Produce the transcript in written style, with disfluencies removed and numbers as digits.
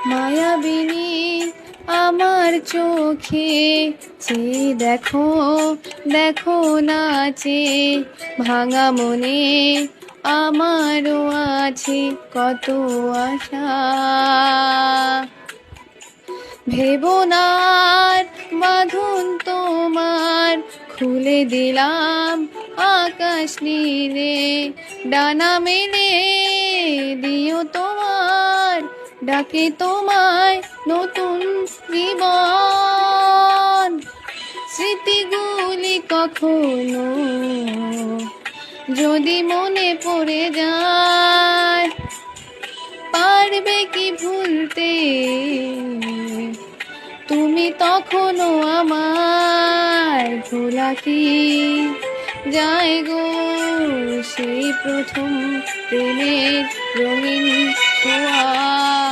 মায়াবিনী আমার চোখে চেয়ে দেখো, দেখো নাচে ভাঙা মনে আমারও আছে কত আশা। ভেবো না আর বাঁধন তোমার, খুলে দিলাম আকাশ নীলে, ডানা মেলে দিও তোমার ডাকে তোমায় নতুন জীবন। স্মৃতিগুলি কখনো যদি মনে পড়ে যায়, পারবে কি ভুলতে তুমি তখনও আমায়? ভোলা কি যায় গো সেই প্রথম প্রেমের রঙিন ছোঁয়া।